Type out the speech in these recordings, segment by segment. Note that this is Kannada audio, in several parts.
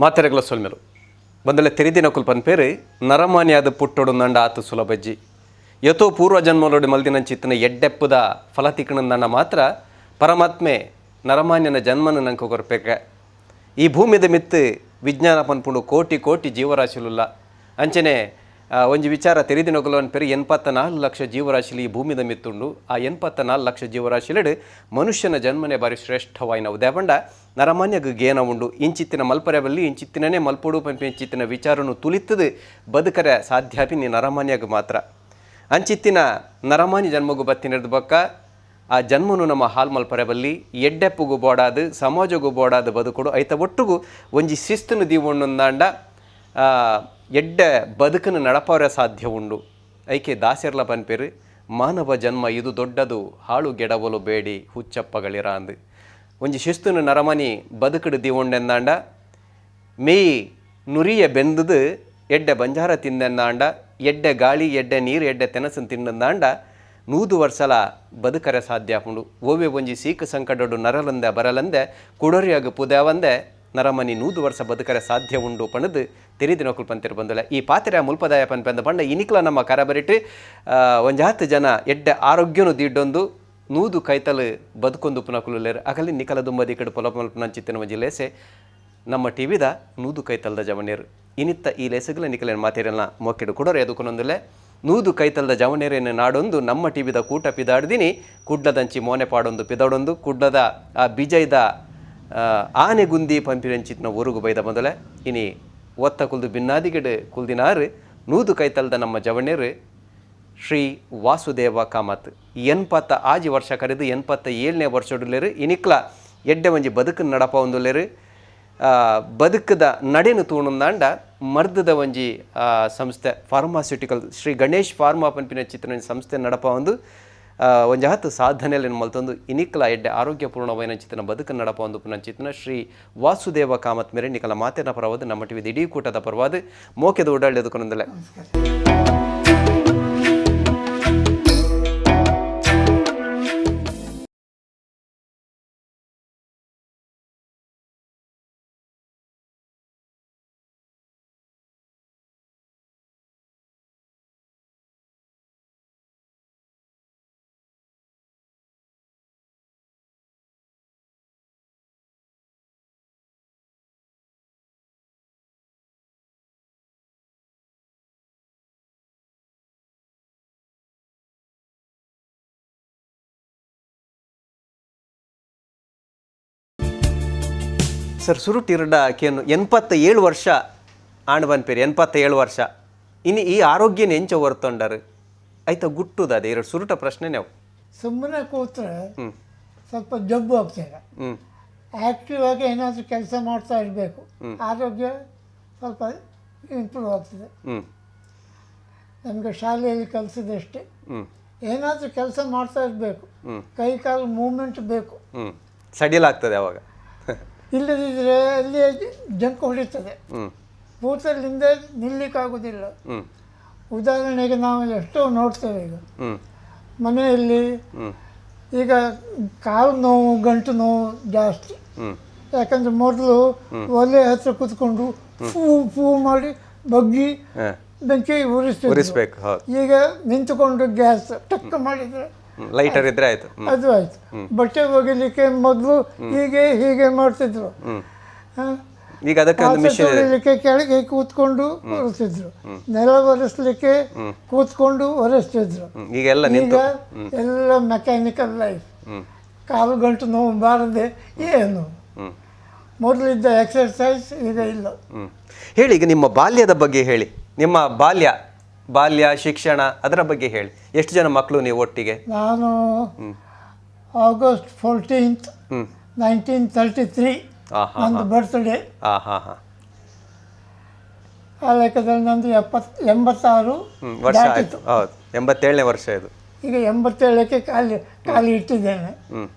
ಮಾತೆರೆಗಳ ಸೊಲ್ಮೆಲು ಬಂದಲೆ ತೆರಿದಿನ ಕುಲ್ಪನ್ ಪೇರು ನರಮಾನ್ಯಾದ ಪುಟ್ಟೊಡು ನಂಡ ಆತು ಸುಲಭಜ್ಜಿ ಯಥೋ ಪೂರ್ವ ಜನ್ಮಲೋಡು ಮಲ್ದಿನಂಚಿತ್ತಿನ ಎಡ್ಡೆಪ್ಪದ ಫಲ ತಿಕ್ಕಣಂದಣ್ಣ ಮಾತ್ರ ಪರಮಾತ್ಮೆ ನರಮಾನ್ಯನ ಜನ್ಮನ ನಂಗೆ ಕೊರಪೇಕ ಈ ಭೂಮಿದ ಮಿತ್ತು ವಿಜ್ಞಾನ ಪನ್ಪುಂಡು ಕೋಟಿ ಕೋಟಿ ಜೀವರಾಶಿಲುಲ್ಲ ಅಂಚನೆ ಒಂಜಿ ವಿಚಾರ ತೆರಿದಿನೊಗಲವನ್ ಪೇರು 84 ಲಕ್ಷ ಜೀವರಾಶಿಲಿ ಈ ಭೂಮಿದ ಮಿತ್ತುಂಡು ಆ 84 ಲಕ್ಷ ಜೀವರಾಶಿಲೆಡು ಮನುಷ್ಯನ ಜನ್ಮನೆ ಬಾರಿ ಶ್ರೇಷ್ಠವಾಯಿನ ಉದ್ಯಾಪಂಡ ನರಮಾನ್ಯಗ ಗೇನ ಉಂಡು ಇಂಚಿತ್ತಿನ ಮಲ್ಪರೆ ಬಲ್ಲಿ ಇಂಚಿತ್ತಿನೇ ಮಲ್ಪೊಡು ಪಂಪಿ ಇಂಚಿತ್ತಿನ ವಿಚಾರನು ತುಲಿತದು ಬದುಕರೆ ಸಾಧ್ಯಾಪಿ ನೀ ನರಮಾನ್ಯಗ ಮಾತ್ರ ಅಂಚಿತ್ತಿನ ನರಮಾನ್ಯ ಜನ್ಮಗು ಬತ್ತಿನದ ಬಕ್ಕ ಆ ಜನ್ಮನು ನಮ್ಮ ಹಾಲ್ ಮಲ್ಪರೆ ಬಲ್ಲಿ ಎಡ್ಡೆಪ್ಪುಗು ಬೋಡಾದು ಸಮಾಜಗೂ ಬೋಡಾದ ಬದುಕೊಡು ಐತ ಒಟ್ಟುಗು ಒಂಜಿ ಶಿಸ್ತನು ದೀವೊಂಡೊಂದಾಂಡ ಎಡ್ಡೆ ಬದುಕನ್ನು ನಡಪವರೆ ಸಾಧ್ಯ ಉಂಡು ಐಕೆ ದಾಸೆರ್ಲ ಪನ್ಪೇರು ಮಾನವ ಜನ್ಮ ಇದು ದೊಡ್ಡದು ಹಾಳು ಗೆಡವಲು ಬೇಡಿ ಹುಚ್ಚಪ್ಪಗಳಿರ ಅಂದು ಒಂಜಿ ಶಿಸ್ತುನು ನರಮನಿ ಬದುಕಡು ದೀವೊಂಡೆಂದಾಂಡ ಮೇಯಿ ನುರಿಯ ಬೆಂದದು ಎಡ್ಡೆ ಬಂಜಾರ ತಿಂದೆಂದಾಂಡ ಎಡ್ಡೆ ಗಾಳಿ ಎಡ್ಡೆ ನೀರು ಎಡ್ಡೆ ತೆನಸನ್ನು ತಿಂದಂದಾಂಡ 100 ವರ್ಷಲ ಬದುಕರೆ ಸಾಧ್ಯ ಉಂಡು ಓವೆ ಒಂಜಿ ಸೀಕ ಸಂಕಟಡು ನರಲಂದೆ ಬರಲಂದೆ ಕುಡರಿಯಾಗ ಪುದ್ಯಾವಂದೆ ನರಮನಿ 100 ವರ್ಷ ಬದುಕರೆ ಸಾಧ್ಯ ಉಂಡು ಪಣದು ತೆರಿದಿನ ಕುಲ್ಪಂತಿರು ಬಂದಲ್ಲ ಈ ಪಾತ್ರೆ ಮುಲ್ಪದಾಯ ಪನ್ಪಂದ ಪಂಡ ಇನಿಕ್ಲ ನಮ್ಮ ಕರಬರಿಟ್ಟು ಒಂಜಾತ್ತು ಜನ ಎಡ್ಡೆ ಆರೋಗ್ಯನು ದೀಡೊಂದು 100 ಕೈತಲು ಬದುಕೊಂದು ಪುನಕುಲೇರು ಅಗಲಿ ನಿಕಲ ದುಂಬದಿ ಕಡೆ ಪೊಲ ಮಲ್ಪನಂಚಿತ್ತಿನ ಒಂಜಿ ಲೇಸೆ ನಮ್ಮ ಟಿವಿದ 100 ಕೈತಲ್ದ ಜವನೇರು ಇನಿತ್ತ ಈ ಲೇಸಗಳ ನಿಕಲೇನು ಮಾತೇರಲ್ಲ ಮೊಕ್ಕೆಡು ಕೊಡೋರು ಎದುಕೊಂದೊಂದಲೆ 100 ಕೈತಲ್ದ ಜವನೇರೇನು ನಾಡೊಂದು ನಮ್ಮ ಟಿವಿದ ಕೂಟ ಪಿದಾಡ್ದಿನಿ ಕುಡ್ಲದಂಚಿ ಮೋನೆ ಪಾಡೊಂದು ಪಿದಾಡೊಂದು ಕುಡ್ಲದ ಆ ಬಿಜೈದ ಆನೆ ಗುಂದಿ ಪಂಪಿರಂಚಿತ್ನ ಊರುಗು ಬೈದ ಮೊದಲೇ ಇನಿ ಒತ್ತ ಕುಲ್ದು ಭಿನ್ನಾದಿಗೆಡು ಕುಲ್ದಿನಾರು 100 ಕೈತಲ್ದ ನಮ್ಮ ಜವನೇರು ಶ್ರೀ ವಾಸುದೇವ ಕಾಮತ್ 86 ವರ್ಷ ಕರೆದು 87ನೇ ವರ್ಷಡುಲೇರು ಇನಿಕ್ಲ ಎಡ್ಡೆ ಒಂಜಿ ಬದುಕನ್ನು ನಡಪ ಒಂದುಲೇರು ಬದುಕದ ನಡೆನು ತೂಣಂದಾಂಡ ಮರ್ದದ ಒಂಜಿ ಸಂಸ್ಥೆ ಫಾರ್ಮಾಸ್ಯೂಟಿಕಲ್ ಶ್ರೀ ಗಣೇಶ್ ಫಾರ್ಮಾ ಪನ್ಪಿನ ಚಿತ್ರ ಸಂಸ್ಥೆ ನಡಪ ಒಂದು ಒಂಜಾತು ಸಾಧನೆಯನ್ನು ಮಲ್ತೊಂದು ಇನಿಕ್ಲ ಎಡ್ಡೆ ಆರೋಗ್ಯಪೂರ್ಣವಾದ ಚಿತ್ರನ ಬದುಕನ್ನು ನಡಪ ಒಂದು ಪುನಂಚಿತ್ನ ಶ್ರೀ ವಾಸುದೇವ ಕಾಮತ್ ಮೇರೆ ನಿಕಲ ಮಾತಿನ ಪರವಾದ ನಮ್ಮ ಟಿವಿ ಇಡೀ ಕೂಟದ ಪರವಾದ ಮೋಕೆದ ಓಡಾಡ್ಯದಕ್ಕೊಂದಲೆ ಸರ್ ಸುರುಟಿರಡ ಕೇನು 87 ವರ್ಷ ಆಂಡ್ ಪೇರು 87 ವರ್ಷ ಇನ್ನು ಈ ಆರೋಗ್ಯನ ಎಂಚ ಹೊರ್ತೊಂಡರು ಆಯ್ತ ಗುಟ್ಟುದ ಅದೇ ಎರಡು ಸುರುಟ ಪ್ರಶ್ನೆ ನಾವು ಸುಮ್ಮನೆ ಕೂತ್ರೆ ಸ್ವಲ್ಪ ಜಬ್ಬು ಆಗ್ತೇವೆ ಆ್ಯಕ್ಟಿವ್ ಆಗಿ ಏನಾದರೂ ಕೆಲಸ ಮಾಡ್ತಾ ಇರಬೇಕು ಆರೋಗ್ಯ ಸ್ವಲ್ಪ ಇಂಪ್ರೂವ್ ಆಗ್ತದೆ ನಮಗೆ ಶಾಲೆಯಲ್ಲಿ ಕಲಿಸಿದಷ್ಟೇ ಏನಾದರೂ ಕೆಲಸ ಮಾಡ್ತಾ ಇರಬೇಕು ಕೈ ಕಾಲು ಮೂವ್ಮೆಂಟ್ ಬೇಕು ಸಡಿಲಾಗ್ತದೆ ಅವಾಗ ಇಲ್ಲದಿದ್ದರೆ ಅಲ್ಲಿ ಜಂಕ್ ಹೊಡಿತದೆ ಕೂತಲ್ಲಿಂದ ನಿಲ್ಲಿಕ್ಕಾಗೋದಿಲ್ಲ ಉದಾಹರಣೆಗೆ ನಾವು ಎಷ್ಟೋ ನೋಡ್ತೇವೆ ಈಗ ಮನೆಯಲ್ಲಿ ಈಗ ಕಾಲು ನೋವು ಗಂಟು ನೋವು ಜಾಸ್ತಿ ಯಾಕಂದರೆ ಮೊದಲು ಒಲೆ ಹತ್ರ ಕೂತ್ಕೊಂಡು ಫೂ ಮಾಡಿ ಬಗ್ಗಿ ಬೆಂಕಿ ಉರಿಸ್ಬೇಕು ಈಗ ನಿಂತುಕೊಂಡು ಗ್ಯಾಸ್ ಟಕ್ಕ ಮಾಡಿದರೆ ಲೈಟರ್ ಇದ್ರೆ ಆಯ್ತು ಅದು ಆಯ್ತು ಬಟ್ಟೆ ಒಗಿಲಿಕ್ಕೆ ಮೊದಲು ಹೀಗೆ ಮಾಡ್ತಿದ್ರು ಈಗ ಅದಕ್ಕೆ ಕೆಳಗೆ ಕೂತ್ಕೊಂಡು ಒರೆಸ್ತಿದ್ರು ನೆಲ ಒರೆಸ್ಲಿಕ್ಕೆ ಕೂತ್ಕೊಂಡು ಒರೆಸ್ತಿದ್ರು ಈಗ ಎಲ್ಲ ಮೆಕ್ಯಾನಿಕಲ್ ಲೈಫ್ ಕಾಲು ಗಂಟು ನೋವು ಬಾರದೆ ಏನು ಮೊದಲಿದ್ದ ಎಕ್ಸರ್ಸೈಸ್ ಈಗ ಇಲ್ಲ. ಹೇಳಿ, ಈಗ ನಿಮ್ಮ ಬಾಲ್ಯದ ಬಗ್ಗೆ ಹೇಳಿ. ನಿಮ್ಮ ಬಾಲ್ಯ ಶಿಕ್ಷಣ ಅದರ ಬಗ್ಗೆ ಹೇಳಿ. ಎಷ್ಟು ಜನ ಮಕ್ಕಳು ನೀವು ಒಟ್ಟಿಗೆ? ನಾನು August 14th 1933 ನಂದು ಬರ್ತ್ಡೇ. ಆ ಲೆಕ್ಕದಲ್ಲಿ ನಂದು 86 ವರ್ಷ ಆಯಿತು. ಹೌದು, 87ನೇ ವರ್ಷ ಇದು. ಈಗ 87ಕ್ಕೆ ಕಾಲಿ ಇಟ್ಟಿದ್ದೇನೆ.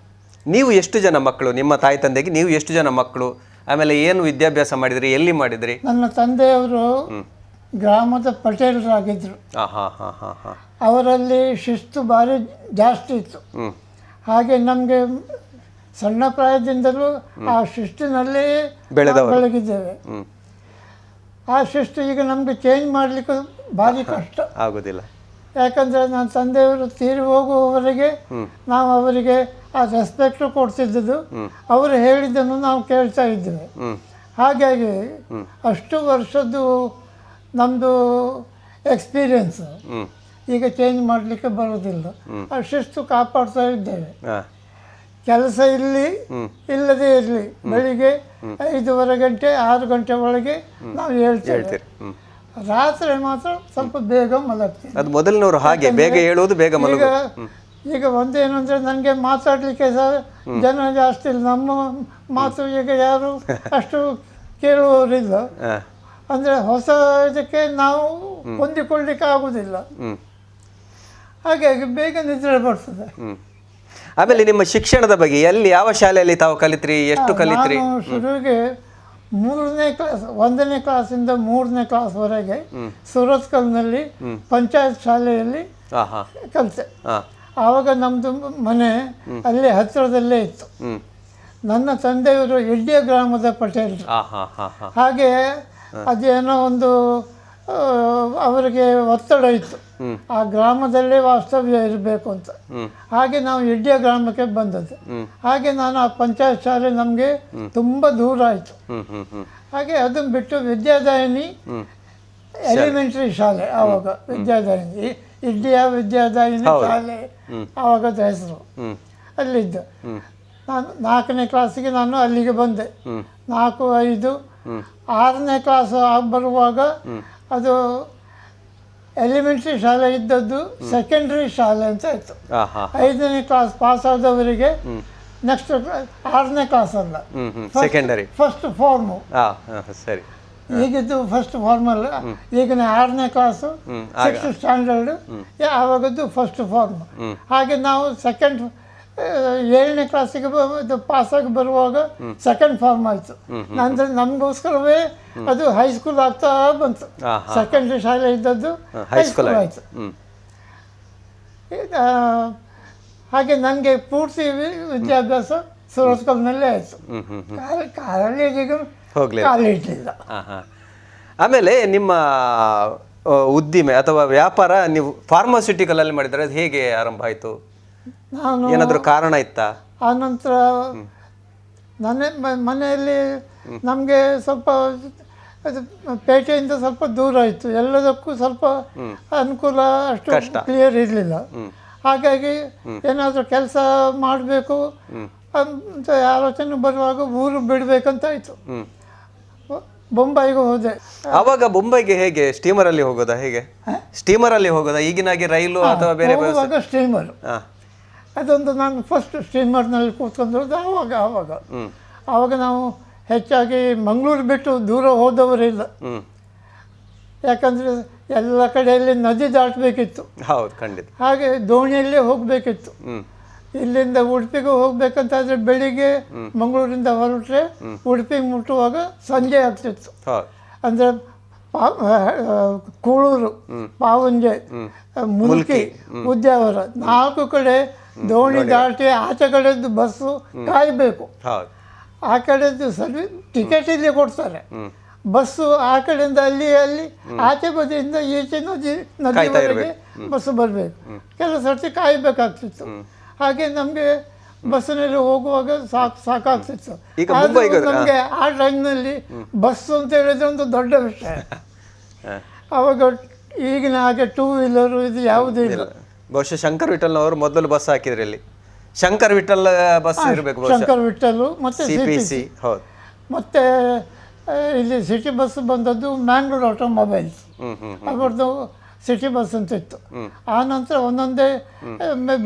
ನೀವು ಎಷ್ಟು ಜನ ಮಕ್ಕಳು? ನಿಮ್ಮ ತಾಯಿ ತಂದೆಗೆ ನೀವು ಎಷ್ಟು ಜನ ಮಕ್ಕಳು? ಆಮೇಲೆ ಏನು ವಿದ್ಯಾಭ್ಯಾಸ ಮಾಡಿದ್ರಿ, ಎಲ್ಲಿ ಮಾಡಿದ್ರಿ? ನನ್ನ ತಂದೆಯವರು ಗ್ರಾಮದ ಪಟೇಲರಾಗಿದ್ದರು. ಅವರಲ್ಲಿ ಶಿಸ್ತು ಭಾರಿ ಜಾಸ್ತಿ ಇತ್ತು. ಹಾಗೆ ನಮಗೆ ಸಣ್ಣ ಪ್ರಾಯದಿಂದಲೂ ಆ ಶಿಸ್ತಿನಲ್ಲೇ ಬೆಳೆದವರು. ಬೆಳಗಿದ್ದೇವೆ. ಆ ಶಿಸ್ತು ಈಗ ನಮಗೆ ಚೇಂಜ್ ಮಾಡಲಿಕ್ಕೆ ಭಾರಿ ಕಷ್ಟ ಆಗೋದಿಲ್ಲ. ಯಾಕಂದರೆ ನನ್ನ ತಂದೆಯವರು ತೀರಿ ಹೋಗುವವರೆಗೆ ನಾವು ಅವರಿಗೆ ಆ ರೆಸ್ಪೆಕ್ಟ್ ಕೊಡ್ತಿದ್ದದ್ದು, ಅವರು ಹೇಳಿದ್ದನ್ನು ನಾವು ಕೇಳ್ತಾ ಇದ್ದೇವೆ. ಹಾಗಾಗಿ ಅಷ್ಟು ವರ್ಷದ್ದು ನಮ್ಮದು ಎಕ್ಸ್ಪೀರಿಯನ್ಸು ಈಗ ಚೇಂಜ್ ಮಾಡಲಿಕ್ಕೆ ಬರೋದಿಲ್ಲ. ಆ ಶಿಸ್ತು ಕಾಪಾಡ್ತಾ ಇದ್ದೇವೆ. ಕೆಲಸ ಇಲ್ಲಿ ಇಲ್ಲದೇ ಇರಲಿ, ಬೆಳಿಗ್ಗೆ 5:30 ಗಂಟೆ 6 ಗಂಟೆ ಒಳಗೆ ನಾವು ಹೇಳ್ತೇವೆ. ರಾತ್ರಿ ಮಾತ್ರ ಸ್ವಲ್ಪ ಬೇಗ ಮಲಗ್ತೀವಿ. ಅದು ಮೊದಲಿನವರು ಹಾಗೆ ಬೇಗ ಹೇಳುವುದು, ಬೇಗ ಮಲಗುವುದು. ಈಗ ಒಂದೇನಂದರೆ ನನಗೆ ಮಾತಾಡಲಿಕ್ಕೆ ಸಹ ಜನ ಜಾಸ್ತಿ ಇಲ್ಲ. ನಮ್ಮ ಮಾತು ಈಗ ಯಾರು ಅಷ್ಟು ಕೇಳುವವರಿಲ್ಲ. ಅಂದರೆ ಹೊಸ ಇದಕ್ಕೆ ನಾವು ಹೊಂದಿಕೊಳ್ಳಿಕ್ಕೆ ಆಗುವುದಿಲ್ಲ. ಹಾಗಾಗಿ ಬೇಗ ನಿದ್ರೆ ಬರ್ತದೆ. ಆಮೇಲೆ ನಿಮ್ಮ ಶಿಕ್ಷಣದ ಬಗ್ಗೆ ಎಲ್ಲಿ, ಯಾವ ಶಾಲೆಯಲ್ಲಿ ತಾವು ಕಲಿತ್ರಿ, ಎಷ್ಟು ಕಲಿತ್ರಿ? ನಾನು ಶುರುವಿಗೆ 1ನೇ ಕ್ಲಾಸಿಂದ 3ನೇ ಕ್ಲಾಸ್ವರೆಗೆ ಸುರತ್ಕಲ್ನಲ್ಲಿ ಪಂಚಾಯತ್ ಶಾಲೆಯಲ್ಲಿ ಕಲಿತೆ. ಆವಾಗ ನಮ್ಮದು ಮನೆ ಅಲ್ಲಿ ಹತ್ತಿರದಲ್ಲೇ ಇತ್ತು. ನನ್ನ ತಂದೆಯವರು ಇಡ್ಡಿಯ ಗ್ರಾಮದ ಪಟೇಲರು. ಹಾಗೆ ಅದೇನೋ ಒಂದು ಅವರಿಗೆ ಒತ್ತಡ ಇತ್ತು, ಆ ಗ್ರಾಮದಲ್ಲೇ ವಾಸ್ತವ್ಯ ಇರಬೇಕು ಅಂತ. ಹಾಗೆ ನಾವು ಇಡ್ಡಿಯ ಗ್ರಾಮಕ್ಕೆ ಬಂದದ್ದು. ಹಾಗೆ ನಾನು ಆ ಪಂಚಾಯತ್ ಶಾಲೆ ನಮಗೆ ತುಂಬ ದೂರ ಆಯಿತು. ಹಾಗೆ ಅದನ್ನು ಬಿಟ್ಟು ವಿದ್ಯಾದಾಯಿನಿ ಎಲಿಮೆಂಟ್ರಿ ಶಾಲೆ, ಆವಾಗ ವಿದ್ಯಾದಾಯಿನಿ, ಇಡ್ಡಿಯ ವಿದ್ಯಾದಾಯಿನಿ ಶಾಲೆ ಆವಾಗದ ಹೆಸರು, ಅಲ್ಲಿದ್ದು. ನಾನು 4ನೇ ಕ್ಲಾಸಿಗೆ ನಾನು ಅಲ್ಲಿಗೆ ಬಂದೆ. 4, 5, 6ನೇ ಕ್ಲಾಸ್ ಬರುವಾಗ ಅದು ಎಲಿಮೆಂಟ್ರಿ ಶಾಲೆ ಇದ್ದದ್ದು ಸೆಕೆಂಡ್ರಿ ಶಾಲೆ ಅಂತ ಇತ್ತು. 5ನೇ ಕ್ಲಾಸ್ ಪಾಸ್ ಆದವರಿಗೆ ನೆಕ್ಸ್ಟ್ 6ನೇ ಕ್ಲಾಸ್ ಅಲ್ಲ, ಸೆಕೆಂಡರಿ, ಫಸ್ಟ್ ಫಾರ್ಮು. ಸರಿ, ಈಗಿದ್ದು ಫಸ್ಟ್ ಫಾರ್ಮಲ್, ಈಗಿನ 6ನೇ ಕ್ಲಾಸು 6th ಸ್ಟ್ಯಾಂಡರ್ಡ್, ಆವಾಗದ್ದು ಫಸ್ಟ್ ಫಾರ್ಮ್. ಹಾಗೆ ನಾವು 7ನೇ ಕ್ಲಾಸಿಗೆ ಪಾಸಾಗಿ ಬರುವಾಗ ಸೆಕೆಂಡ್ ಫಾರ್ಮ್ ಆಯಿತು. ನಂತರ ನಮಗೋಸ್ಕರವೇ ಅದು ಹೈಸ್ಕೂಲ್ ಆಗ್ತಾ ಬಂತು. ಸೆಕೆಂಡ್ರಿ ಶಾಲೆ ಇದ್ದದ್ದು ಹೈಸ್ಕೂಲ್ ಆಯಿತು. ಹಾಗೆ ನನಗೆ ಪೂರ್ತಿ ವಿದ್ಯಾಭ್ಯಾಸ ಸುರತ್ಕಲ್ನಲ್ಲೇ ಆಯಿತು. ಕಾಲೇಜಿಗೆ ಕಾಲಿಟ್ಟಿಲ್ಲ. ಆಮೇಲೆ ನಿಮ್ಮ ಉದ್ದಿಮೆ ಅಥವಾ ವ್ಯಾಪಾರ ನೀವು ಫಾರ್ಮಾಸ್ಯೂಟಿಕಲಲ್ಲಿ ಮಾಡಿದರೆ ಅದು ಹೇಗೆ ಆರಂಭ ಆಯಿತು? ನಾನು ಏನಾದರೂ ಕಾರಣ ಇತ್ತಾ? ಆನಂತರ ನನ್ನ ಮನೆಯಲ್ಲಿ ನಮಗೆ ಸ್ವಲ್ಪ ಅದು ಪೇಟೆಯಿಂದ ಸ್ವಲ್ಪ ದೂರ ಇತ್ತು, ಎಲ್ಲದಕ್ಕೂ ಸ್ವಲ್ಪ ಅನುಕೂಲ ಅಷ್ಟು ಕ್ಲಿಯರ್ ಇರಲಿಲ್ಲ. ಹಾಗಾಗಿ ಏನಾದರೂ ಕೆಲಸ ಮಾಡಬೇಕು ಅಂತ ಆಲೋಚನೆ ಬರುವಾಗ ಊರು ಬಿಡಬೇಕಂತ ಆಯಿತು. ಬೊಂಬೈಗೆ ಹೋದೆ. ಆವಾಗ ಬೊಂಬೈಗೆ ಹೇಗೆ ಸ್ಟೀಮರಲ್ಲಿ ಹೋಗೋದಾ? ಹೇಗೆ ಸ್ಟೀಮರಲ್ಲಿ ಹೋಗೋದಾ? ಈಗಿನಾಗೆ ರೈಲು ಅಥವಾ ಬೇರೆ ಸ್ಟೀಮರ್. ಅದೊಂದು ನಾನು ಫಸ್ಟ್ ಸ್ಟೀಮರ್ನಲ್ಲಿ ಕೂತ್ಕೊಂಡ್ರದ್ದು ಆವಾಗ ನಾವು ಹೆಚ್ಚಾಗಿ ಮಂಗಳೂರು ಬಿಟ್ಟು ದೂರ ಹೋದವರಿಲ್ಲ. ಯಾಕಂದರೆ ಎಲ್ಲ ಕಡೆಯಲ್ಲಿ ನದಿ ದಾಟಬೇಕಿತ್ತು. ಹೌದು, ಖಂಡಿತ. ಹಾಗೆ ದೋಣಿಯಲ್ಲೇ ಹೋಗಬೇಕಿತ್ತು. ಇಲ್ಲಿಂದ ಉಡುಪಿಗೆ ಹೋಗ್ಬೇಕಂತಾದರೆ ಬೆಳಿಗ್ಗೆ ಮಂಗಳೂರಿಂದ ಹೊರಟ್ರೆ ಉಡುಪಿಗೆ ಮುಟ್ಟುವಾಗ ಸಂಜೆ ಆಗ್ತಿತ್ತು. ಅಂದರೆ ಕೂಳೂರು, ಪಾವಂಜೆ, ಮುಲ್ಕಿ, ಉದ್ಯಾವರ 4 ಕಡೆ ದೋಣಿ ದಾಟಿ ಆಚೆ ಕಡೆದ್ದು ಬಸ್ಸು ಕಾಯಬೇಕು. ಆ ಕಡೆದ್ದು ಟಿಕೆಟ್ ಇಲ್ಲಿ ಕೊಡ್ತಾರೆ. ಬಸ್ಸು ಆ ಕಡೆಯಿಂದ ಅಲ್ಲಿ ಆಚೆ ಬದಿಯಿಂದ ಈಚೆ ನದಿವರೆಗೆ ಬಸ್ಸು ಬರಬೇಕು. ಕೆಲವು ಸರ್ತಿ ಕಾಯಬೇಕಾಗ್ತಿತ್ತು. ಹಾಗೆ ನಮಗೆ ಬಸ್ಸಿನಲ್ಲಿ ಹೋಗುವಾಗ ಸಾಕಾಗ್ತಿತ್ತು. ನಮಗೆ ಆ ಟೈಮ್ನಲ್ಲಿ ಬಸ್ಸು ಅಂತ ಹೇಳಿದ್ರೆ ಒಂದು ದೊಡ್ಡ ವಿಷಯ. ಆವಾಗ ಈಗಿನ ಹಾಗೆ 2 ವೀಲರು ಇದು ಯಾವುದೂ ಇಲ್ಲ. ಬಹುಶಃ ಶಂಕರ್ ವಿಠಲ್ನವರು ಮೊದಲು ಬಸ್ ಹಾಕಿದ್ರಿ ಇಲ್ಲಿ. ಶಂಕರ್ ವಿಠಲ್ ಬಸ್ ಇರಬೇಕು. ಶಂಕರ್ ವಿಠಲ್ ಮತ್ತು CPC. ಹೌದು. ಮತ್ತು ಇಲ್ಲಿ ಸಿಟಿ ಬಸ್ ಬಂದದ್ದು ಮ್ಯಾಂಗ್ಳೂರ್ ಆಟೋಮೊಬೈಲ್ಸ್, ಅವ್ರದ್ದು ಸಿಟಿ ಬಸ್ ಅಂತ ಇತ್ತು. ಆ ನಂತರ ಒಂದೊಂದೇ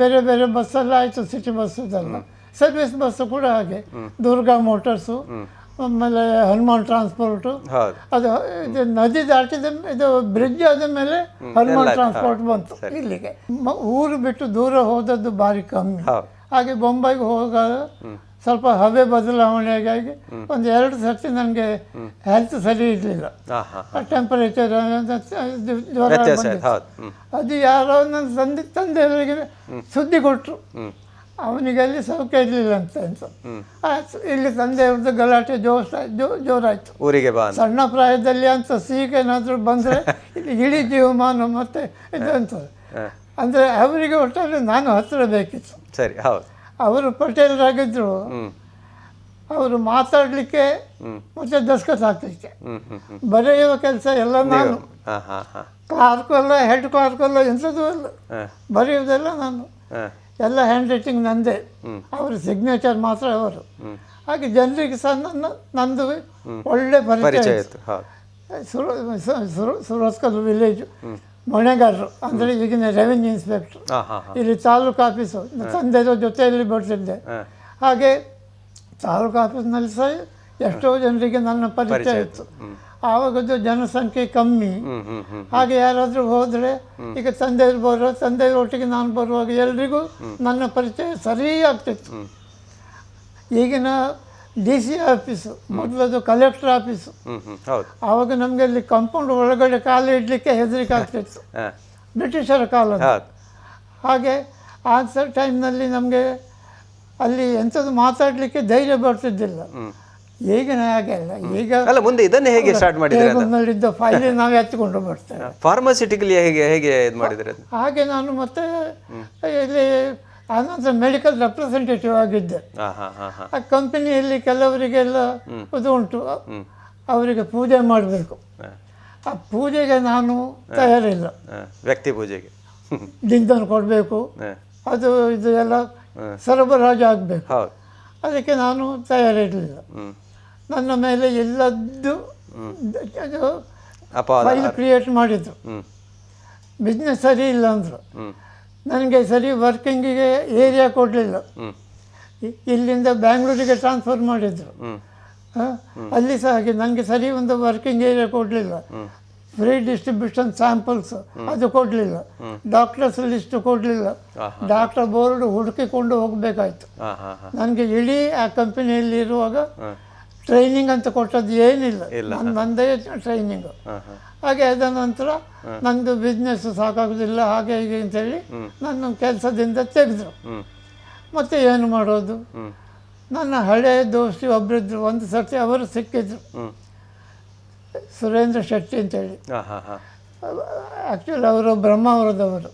ಬೇರೆ ಬೇರೆ ಬಸ್ಸೆಲ್ಲ ಆಯಿತು. ಸಿಟಿ ಬಸ್ ಇದೆಲ್ಲ ಸರ್ವಿಸ್ ಬಸ್ಸು ಕೂಡ ಹಾಗೆ ದುರ್ಗಾ ಮೋಟರ್ಸು, ಆಮೇಲೆ ಹನುಮಾನ್ ಟ್ರಾನ್ಸ್ಪೋರ್ಟು. ಅದು ಇದು ನದಿ ದಾಟಿದ ಇದು ಬ್ರಿಡ್ಜ್ ಆದ ಮೇಲೆ ಹನುಮಾನ್ ಟ್ರಾನ್ಸ್ಪೋರ್ಟ್ ಬಂತು ಇಲ್ಲಿಗೆ. ಊರು ಬಿಟ್ಟು ದೂರ ಹೋದದ್ದು ಭಾರಿ ಕಮ್ಮಿ. ಹಾಗೆ ಬೊಂಬೈಗೆ ಹೋದಾಗ ಸ್ವಲ್ಪ ಹವೆ ಬದಲಾವಣೆಯಾಗಿ 1-2 ಸರ್ತಿ ನನಗೆ ಹೆಲ್ತ್ ಸರಿ ಇರಲಿಲ್ಲ. ಟೆಂಪರೇಚರ್ ಜ್ವರ, ಅದು ಯಾರೋ ನನ್ನ ತಂದೆಯವರಿಗೆ ಸುದ್ದಿ ಕೊಟ್ಟರು. ಅವನಿಗೆ ಅಲ್ಲಿ ಸೌಖ್ಯ ಇರಲಿಲ್ಲ ಅಂತ ಆಯ್ತು. ಇಲ್ಲಿ ತಂದೆಯವ್ರದ್ದು ಗಲಾಟೆ ಜೋರಾಯಿತು. ಊರಿಗೆ ಬಾ ಅಂತ. ಸಣ್ಣ ಪ್ರಾಯದಲ್ಲಿ ಅಂತ ಏನಾದರೂ ಬಂದರೆ ಇಡೀ ಜೀವಮಾನ ಮತ್ತೆ ಇದು ಅಂತ ಅಂದರೆ ಅವರಿಗೆ ಒಟ್ಟಾರೆ ನಾನು ಹತ್ತಿರ ಬೇಕಿತ್ತು. ಸರಿ, ಹೌದು. ಅವರು ಪಟೇಲರಾಗಿದ್ದರು. ಅವರು ಮಾತಾಡಲಿಕ್ಕೆ ಮತ್ತೆ ದಸ್ಕತ್ ಹಾಕಲಿಕ್ಕೆ ಬರೆಯುವ ಕೆಲಸ ಎಲ್ಲ ನಾನು. ಕ್ಲಾರ್ಕು ಅಲ್ಲ, ಹೆಡ್ ಕ್ಲಾರ್ಕು ಅಲ್ಲ, ಎಂಥದ್ದು ಅಲ್ಲ, ಬರೆಯುವುದೆಲ್ಲ ನಾನು. ಎಲ್ಲ ಹ್ಯಾಂಡ್ ರೈಟಿಂಗ್ ನಂದೇ, ಅವರ ಸಿಗ್ನೇಚರ್ ಮಾತ್ರ ಅವರು. ಹಾಗೆ ಜನರಿಗೆ ಸಹ ನಂದು ಒಳ್ಳೆ ಪರಿಚಯ ಇತ್ತು. ಸುರತ್ಕಲ್ ವಿಲೇಜು ಮೊಣೆಗಾರರು ಅಂದರೆ ಈಗಿನ ರೆವಿನ್ಯೂ ಇನ್ಸ್ಪೆಕ್ಟ್ರು, ಇಲ್ಲಿ ತಾಲೂಕು ಆಫೀಸು ತಂದೆಯ ಜೊತೆಯಲ್ಲಿ ಬರ್ತಿದ್ದೆ. ಹಾಗೆ ತಾಲೂಕು ಆಫೀಸ್ನಲ್ಲಿ ಸಹ ಎಷ್ಟೋ ಜನರಿಗೆ ನನ್ನ ಪರಿಚಯ ಇತ್ತು. ಆವಾಗದ್ದು ಜನಸಂಖ್ಯೆ ಕಮ್ಮಿ. ಹಾಗೆ ಯಾರಾದರೂ ಹೋದರೆ ಈಗ ತಂದೆಯವ್ರ ಒಟ್ಟಿಗೆ ನಾನು ಬರುವಾಗ ಎಲ್ರಿಗೂ ನನ್ನ ಪರಿಚಯ ಸರಿ ಆಗ್ತಿತ್ತು. ಈಗಿನ DC ಆಫೀಸು, ಮೊದಲದು ಕಲೆಕ್ಟರ್ ಆಫೀಸು. ಆವಾಗ ನಮಗೆ ಅಲ್ಲಿ ಕಾಂಪೌಂಡ್ ಒಳಗಡೆ ಕಾಲು ಇಡಲಿಕ್ಕೆ ಹೆದರಿಕೆ ಆಗ್ತಿತ್ತು, ಬ್ರಿಟಿಷರ ಕಾಲ. ಹಾಗೆ ಆ ಟೈಮ್ನಲ್ಲಿ ನಮಗೆ ಅಲ್ಲಿ ಎಂಥದ್ದು ಮಾತಾಡಲಿಕ್ಕೆ ಧೈರ್ಯ ಬರ್ತಿದ್ದಿಲ್ಲ. ಈಗಿನ ಹಾಗೆಲ್ಲ. ಈಗ ಮುಂದೆ ಇದನ್ನೇ ಹೇಗೆ ಸ್ಟಾರ್ಟ್ ಮಾಡಿದ್ದ ಫೈಲ್ ನಾವು ಎತ್ತಿಕೊಂಡು ಬರ್ತೇವೆ. ಫಾರ್ಮಾಸ್ಯೂಟಿಕಲಿ ಹೇಗೆ ಇದು ಮಾಡಿದ್ರೆ ಹಾಗೆ ನಾನು ಮತ್ತೆ ಇಲ್ಲಿ ಆನಂತರ ಮೆಡಿಕಲ್ ರೆಪ್ರೆಸೆಂಟೇಟಿವ್ ಆಗಿದ್ದೆ. ಆ ಕಂಪನಿಯಲ್ಲಿ ಕೆಲವರಿಗೆಲ್ಲ ಇದು ಉಂಟು, ಅವರಿಗೆ ಪೂಜೆ ಮಾಡಬೇಕು. ಆ ಪೂಜೆಗೆ ನಾನು ತಯಾರಿಲ್ಲ. ವ್ಯಕ್ತಿ ಪೂಜೆಗೆ ದಿಂದನ್ನು ಕೊಡಬೇಕು, ಅದು ಇದು ಎಲ್ಲ ಸರಬರಾಜು ಆಗಬೇಕು. ಅದಕ್ಕೆ ನಾನು ತಯಾರಿರಲಿಲ್ಲ. ನನ್ನ ಮೇಲೆ ಎಲ್ಲದ್ದು ಫೈಲ್ ಕ್ರಿಯೇಟ್ ಮಾಡಿದರು. ಬಿಸ್ನೆಸ್ ಸರಿ ಇಲ್ಲ ಅಂದರು. ನನಗೆ ಸರಿ ವರ್ಕಿಂಗಿಗೆ ಏರಿಯಾ ಕೊಡಲಿಲ್ಲ. ಇಲ್ಲಿಂದ ಬ್ಯಾಂಗ್ಳೂರಿಗೆ ಟ್ರಾನ್ಸ್ಫರ್ ಮಾಡಿದರು. ಅಲ್ಲಿ ಸಹ ಹಾಗೆ ನನಗೆ ಸರಿ ಒಂದು ವರ್ಕಿಂಗ್ ಏರಿಯಾ ಕೊಡಲಿಲ್ಲ. ಫ್ರೀ ಡಿಸ್ಟ್ರಿಬ್ಯೂಷನ್ ಸ್ಯಾಂಪಲ್ಸ್ ಅದು ಕೊಡಲಿಲ್ಲ. ಡಾಕ್ಟರ್ಸ್ ಲಿಸ್ಟ್ ಕೊಡಲಿಲ್ಲ. ಡಾಕ್ಟರ್ ಬೋರ್ಡ್ ಹುಡುಕಿಕೊಂಡು ಹೋಗಬೇಕಾಯ್ತು. ನನಗೆ ಇಡೀ ಆ ಕಂಪನಿಯಲ್ಲಿ ಇರುವಾಗ ಟ್ರೈನಿಂಗ್ ಅಂತ ಕೊಟ್ಟದ್ದು ಏನಿಲ್ಲ, ನಂದೇ ಟ್ರೈನಿಂಗು. ಹಾಗೆ ಅದ ನಂತರ ನಂದು ಬಿಸ್ನೆಸ್ ಸಾಕಾಗೋದಿಲ್ಲ ಹಾಗೆ ಹೀಗೆ ಅಂತೇಳಿ ನನ್ನ ಕೆಲಸದಿಂದ ತೆಗೆದರು. ಮತ್ತೆ ಏನು ಮಾಡೋದು? ನನ್ನ ಹಳೆಯ ದೋಸ್ತಿ ಒಬ್ಬರಿದ್ದರು. ಒಂದು ಸರ್ತಿ ಅವರು ಸಿಕ್ಕಿದ್ರು, ಸುರೇಂದ್ರ ಶೆಟ್ಟಿ ಅಂತೇಳಿ. ಆ್ಯಕ್ಚುಲಿ ಅವರು ಬ್ರಹ್ಮಾವರದವರು.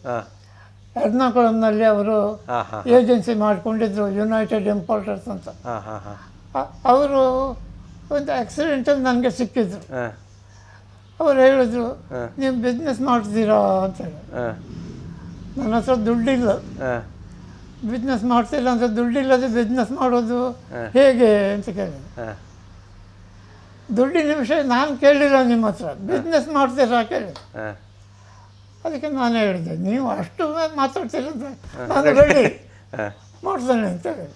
ಎರ್ನಾಕುಳಂನಲ್ಲಿ ಅವರು ಏಜೆನ್ಸಿ ಮಾಡಿಕೊಂಡಿದ್ರು, ಯುನೈಟೆಡ್ ಇಂಪೋರ್ಟರ್ಸ್ ಅಂತ. ಅವರು ಒಂದು ಆಕ್ಸಿಡೆಂಟಲ್ಲಿ ನನಗೆ ಸಿಕ್ಕಿದ್ರು. ಅವ್ರು ಹೇಳಿದ್ರು, ನೀವು ಬಿಸ್ನೆಸ್ ಮಾಡ್ತೀರಾ ಅಂತೇಳಿ. ನನ್ನ ಹತ್ರ ದುಡ್ಡಿಲ್ಲ, ಬಿಸ್ನೆಸ್ ಮಾಡ್ತಿಲ್ಲ ಅಂತ. ದುಡ್ಡಿಲ್ಲದೆ ಬಿಸ್ನೆಸ್ ಮಾಡೋದು ಹೇಗೆ ಅಂತ ಕೇಳಿದೆ. ದುಡ್ಡಿನ ವಿಷಯ ನಾನು ಕೇಳಿಲ್ಲ ನಿಮ್ಮ ಹತ್ರ, ಬಿಸ್ನೆಸ್ ಮಾಡ್ತೀರಾ ಕೇಳಿ. ಅದಕ್ಕೆ ನಾನು ಹೇಳಿದೆ, ನೀವು ಅಷ್ಟು ಮಾತಾಡ್ತೀರಂತ ನಾನು ರೆಡಿ ಮಾಡ್ತೇನೆ ಅಂತೇಳಿ.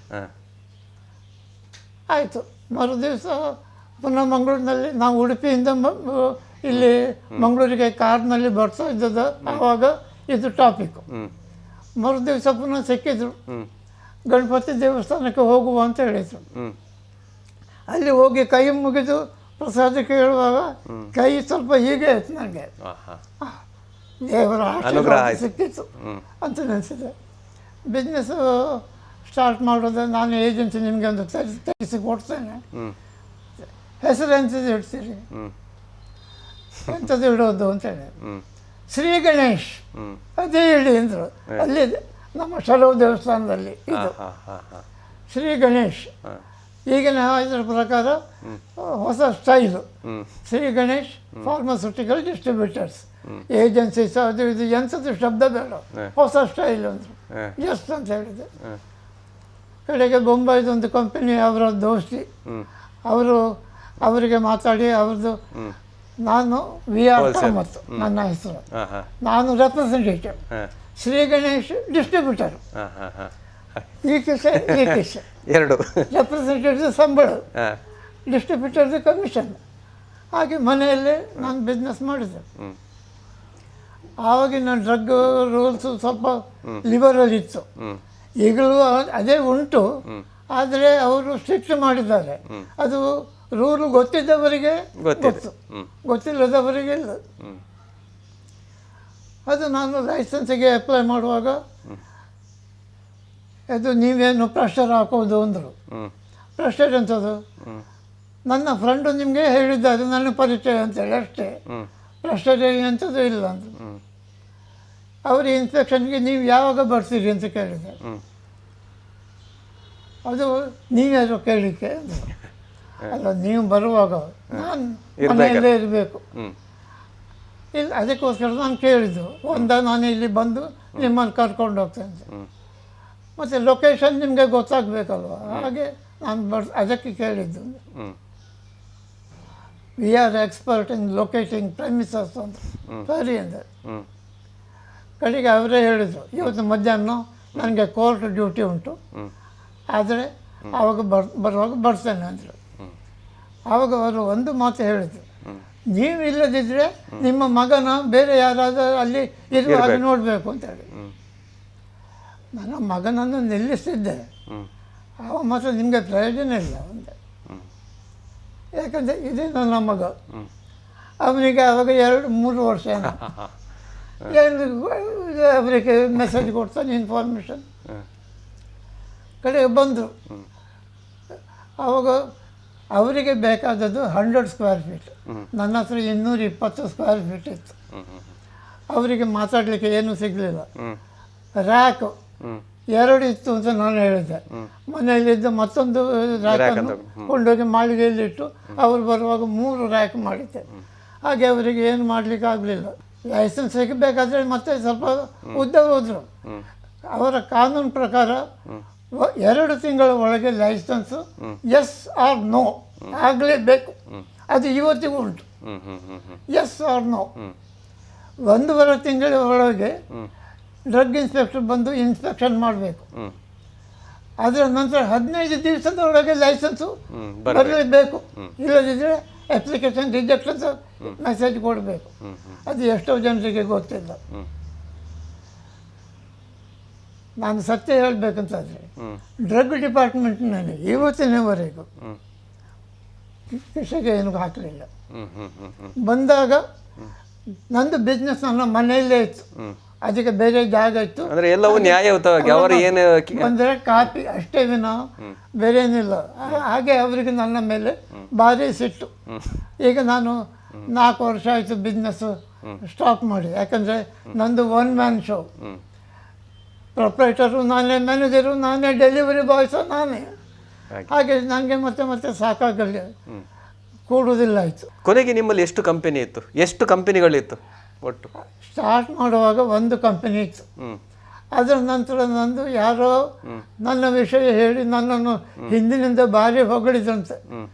ಆಯಿತು. ಮರು ದಿವಸ ಪುನಃ ಮಂಗಳೂರಿನಲ್ಲಿ ನಾವು ಉಡುಪಿಯಿಂದ ಇಲ್ಲಿ ಮಂಗಳೂರಿಗೆ ಕಾರ್ನಲ್ಲಿ ಬರ್ತಾ ಇದ್ದದ್ದು. ಆವಾಗ ಇದು ಟಾಪಿಕ್ಕು. ಮರು ದಿವಸ ಪುನಃ ಸಿಕ್ಕಿದ್ರು. ಗಣಪತಿ ದೇವಸ್ಥಾನಕ್ಕೆ ಹೋಗುವ ಅಂತ ಹೇಳಿದರು. ಅಲ್ಲಿ ಹೋಗಿ ಕೈ ಮುಗಿದು ಪ್ರಸಾದ ಕೇಳುವಾಗ ಕೈ ಸ್ವಲ್ಪ ಹೀಗೆ ಆಯ್ತು. ನನಗೆ ದೇವರ ಆಶೀರ್ವಾದ ಸಿಕ್ಕಿತ್ತು ಅಂತ ನೆನೆಸಿದೆ. ಬಿಸ್ನೆಸ್ಸು ಸ್ಟಾರ್ಟ್ ಮಾಡೋದು. ನಾನು ಏಜೆನ್ಸಿ ನಿಮಗೆ ಒಂದು ತೆಗೆಸಿ ಕೊಡ್ತೇನೆ, ಹೆಸರು ಎಂಥದ್ದು ಇಡ್ತೀರಿ, ಎಂಥದ್ದು ಇಡೋದು ಅಂತೇಳಿ. ಶ್ರೀ ಗಣೇಶ್ ಅದೇ ಇಡಿ ಅಂದರು. ಅಲ್ಲಿ ನಮ್ಮ ಶರವ ದೇವಸ್ಥಾನದಲ್ಲಿ ಇದು ಶ್ರೀ ಗಣೇಶ್. ಈಗಿನ ಇದರ ಪ್ರಕಾರ ಹೊಸ style. Shri Ganesh pharmaceutical distributors agencies ಅದು ಇದು ಎಂಥದ್ದು ಶಬ್ದ ಬೇಡ, ಹೊಸ ಸ್ಟೈಲ್ ಅಂದರು. ಎಸ್ ಅಂತ ಹೇಳಿದೆ. ಕಡೆಗೆ ಬೊಂಬೈದೊಂದು ಕಂಪನಿ ಅವರ ದೋಸ್ತಿ, ಅವರಿಗೆ ಮಾತಾಡಿ ಅವ್ರದ್ದು, ನಾನು VR ಕಾಮತ್ ನನ್ನ ಹೆಸರು, ನಾನು ರೆಪ್ರೆಸೆಂಟೇಟಿವ್, ಶ್ರೀ ಗಣೇಶ್ ಡಿಸ್ಟ್ರಿಬ್ಯೂಟರ್. ಈ ಕಿಸೆ ಎರಡು ರೆಪ್ರೆಸೆಂಟೇಟಿವ್ ಸಂಬಳ, ಡಿಸ್ಟ್ರಿಬ್ಯೂಟರ್ದು ಕಮಿಷನ್. ಹಾಗೆ ಮನೆಯಲ್ಲೇ ನಾನು ಬಿಸ್ನೆಸ್ ಮಾಡಿದೆ. ಆವಾಗಿನ ಡ್ರಗ್ ರೂಲ್ಸು ಸ್ವಲ್ಪ ಲಿಬರಲ್ ಇತ್ತು. ಈಗಲೂ ಅದೇ ಉಂಟು, ಆದರೆ ಅವರು ಸ್ಟ್ರಿಕ್ಟ್ ಮಾಡಿದ್ದಾರೆ. ಅದು ರೂಲ್ ಗೊತ್ತಿದ್ದವರಿಗೆ ಗೊತ್ತು, ಗೊತ್ತಿಲ್ಲದವರಿಗೆ ಇಲ್ಲ. ಅದು ನಾನು ಲೈಸೆನ್ಸಿಗೆ ಅಪ್ಲೈ ಮಾಡುವಾಗ ಅದು ನೀವೇನು ಪ್ರೆಷರ್ ಹಾಕೋದು ಅಂದರು. ಪ್ರೆಷರ್ ಎಂಥದ್ದು? ನನ್ನ ಫ್ರೆಂಡು ನಿಮಗೆ ಹೇಳಿದ್ದಾರೆ ನನ್ನ ಪರಿಚಯ ಅಂತೇಳಿ ಅಷ್ಟೇ, ಪ್ರೆಷರ್ ಎಂಥದ್ದು ಇಲ್ಲ ಅಂದರು. ಅವರು ಇನ್ಸ್ಪೆಕ್ಷನ್ಗೆ ನೀವು ಯಾವಾಗ ಬರ್ತೀರಿ ಅಂತ ಕೇಳಿದೆ. ಅದು ನೀವ್ಯಾರು ಕೇಳಲಿಕ್ಕೆ ಅಂದರು. ಅಲ್ಲ, ನೀವು ಬರುವಾಗ ನಾನು ಮನೆಯಲ್ಲೇ ಇರಬೇಕು. ಇಲ್ಲ, ಅದಕ್ಕೋಸ್ಕರ ನಾನು ಕೇಳಿದ್ದು, ನಾನು ಇಲ್ಲಿ ಬಂದು ನಿಮ್ಮನ್ನು ಕರ್ಕೊಂಡು ಹೋಗ್ತೇನೆ, ಮತ್ತು ಲೊಕೇಶನ್ ನಿಮಗೆ ಗೊತ್ತಾಗಬೇಕಲ್ವ, ಹಾಗೆ ನಾನು ಅದಕ್ಕೆ ಕೇಳಿದ್ದು. We are expert in locating premises ಅಂತ. ಸರಿ ಅಂದರೆ ಕಡೆಗೆ ಅವರೇ ಹೇಳಿದರು, ಇವತ್ತು ಮಧ್ಯಾಹ್ನ ನನಗೆ ಕೋರ್ಟ್ ಡ್ಯೂಟಿ ಉಂಟು, ಆದರೆ ಆವಾಗ ಬರುವಾಗ ಬರ್ತೇನೆ ಅಂದರು. ಆವಾಗ ಅವರು ಒಂದು ಮಾತು ಹೇಳಿದರು, ನೀವು ಇಲ್ಲದಿದ್ದರೆ ನಿಮ್ಮ ಮಗನ ಬೇರೆ ಯಾರಾದರೂ ಅಲ್ಲಿ ಇರುವ ಹಾಗೆ ನೋಡಬೇಕು ಅಂತೇಳಿ. ನನ್ನ ಮಗನನ್ನು ನಿಲ್ಲಿಸಿದ್ದೆ, ಅವ ಮಾತ್ರ ನಿಮಗೆ ಪ್ರಯೋಜನ ಇಲ್ಲ ಅಂದೆ. ಯಾಕಂದರೆ ಇದೇ ನನ್ನ ಮಗ, ಅವನಿಗೆ ಆವಾಗ 2-3 ವರ್ಷ ಅವರಿಗೆ ಮೆಸೇಜ್ ಕೊಡ್ತಾನೆ, ಇನ್ಫಾರ್ಮೇಷನ್. ಕಡೆಗೆ ಬಂದರು. ಆವಾಗ ಅವರಿಗೆ ಬೇಕಾದದ್ದು 100 ಸ್ಕ್ವೇರ್ ಫೀಟ್, ನನ್ನ ಹತ್ರ 220 ಸ್ಕ್ವೇರ್ ಫೀಟ್ ಇತ್ತು. ಅವರಿಗೆ ಮಾತಾಡಲಿಕ್ಕೆ ಏನೂ ಸಿಗಲಿಲ್ಲ. ರ್ಯಾಕು 2 ಇತ್ತು ಅಂತ ನಾನು ಹೇಳಿದ್ದೆ. ಮನೆಯಲ್ಲಿದ್ದ ಮತ್ತೊಂದು ರ್ಯಾಕನ್ನು ಕೊಂಡೋಗಿ ಮಾಳಿಗೆಯಲ್ಲಿಟ್ಟು ಅವರು ಬರುವಾಗ 3 ರ್ಯಾಕ್ ಮಾಡಿದ್ದೆ. ಹಾಗೆ ಅವರಿಗೆ ಏನು ಮಾಡಲಿಕ್ಕೆ ಆಗಲಿಲ್ಲ. ಲೈಸೆನ್ಸ್ ಸಿಗಬೇಕಾದ್ರೆ ಮತ್ತೆ ಸ್ವಲ್ಪ ಉದ್ದ ಹೋದರು. ಅವರ ಕಾನೂನು ಪ್ರಕಾರ 2 ತಿಂಗಳ ಒಳಗೆ ಲೈಸೆನ್ಸು ಎಸ್ ಆರ್ ನೋ ಆಗಲೇಬೇಕು. ಅದು ಇವತ್ತಿಗೂ ಉಂಟು, ಎಸ್ ಆರ್ ನೋ. 1.5 ತಿಂಗಳ ಒಳಗೆ ಡ್ರಗ್ ಇನ್ಸ್ಪೆಕ್ಟರ್ ಬಂದು ಇನ್ಸ್ಪೆಕ್ಷನ್ ಮಾಡಬೇಕು. ಅದರ ನಂತರ 15 ದಿವಸದ ಒಳಗೆ ಲೈಸೆನ್ಸು ಬರಲೇಬೇಕು. ಇಲ್ಲದಿದ್ದರೆ ಅಪ್ಲಿಕೇಶನ್ ರಿಜೆಕ್ಟ್ ಅಂತ ಮೆಸೇಜ್ ಕೊಡಬೇಕು. ಅದು ಎಷ್ಟೋ ಜನರಿಗೆ ಗೊತ್ತಿಲ್ಲ. ನಾನು ಸತ್ಯ ಹೇಳಬೇಕಂತಾದರೆ ಡ್ರಗ್ ಡಿಪಾರ್ಟ್ಮೆಂಟ್ನಲ್ಲಿ ಇವತ್ತಿನವರೆಗೂ ಕಿಶೆಗೆ ಏನೂ ಹಾಕಲಿಲ್ಲ. ಬಂದಾಗ ನಂದು ಬಿಸ್ನೆಸ್ ನನ್ನ ಮನೆಯಲ್ಲೇ ಇತ್ತು, ಅದಕ್ಕೆ ಬೇರೆ ಜಾಗ ಇತ್ತು. ಅಂದರೆ ಎಲ್ಲವೂ ನ್ಯಾಯಯುತವಾಗಿ ಅವರು ಏನು ಅಂದರೆ ಕಾಪಿ ಅಷ್ಟೇ ವಿನ ಬೇರೆ ಏನಿಲ್ಲ. ಹಾಗೆ ಅವರಿಗೆ ನನ್ನ ಮೇಲೆ ಭಾರಿ ಸಿಟ್ಟು. ಈಗ ನಾನು 4 ವರ್ಷ ಆಯಿತು ಬಿಸ್ನೆಸ್ಸು ಸ್ಟಾಪ್ ಮಾಡಿ. ಯಾಕಂದರೆ ನಂದು 1 ಮ್ಯಾನ್ ಶೋ. ಪ್ರೊಪ್ರೈಟರು ನಾನೇ, ಮ್ಯಾನೇಜರು ನಾನೇ, ಡೆಲಿವರಿ ಬಾಯ್ಸು ನಾನೇ. ಹಾಗೆ ನನಗೆ ಮತ್ತೆ ಸಾಕಾಗಲಿ, ಕೂಡುವುದಿಲ್ಲ ಆಯಿತು. ಕೊನೆಗೆ ನಿಮ್ಮಲ್ಲಿ ಎಷ್ಟು ಕಂಪನಿ ಇತ್ತು, ಎಷ್ಟು ಕಂಪನಿಗಳಿತ್ತು ಒಟ್ಟು? ಸ್ಟಾರ್ಟ್ ಮಾಡುವಾಗ 1 ಕಂಪನಿ ಇತ್ತು. ಅದರ ನಂತರ ನಂದು ಯಾರೋ ನನ್ನ ವಿಷಯ ಹೇಳಿ ನನ್ನನ್ನು ಹಿಂದಿನಿಂದ ಭಾರಿ ಹೊಗಳಿದಂತೆ.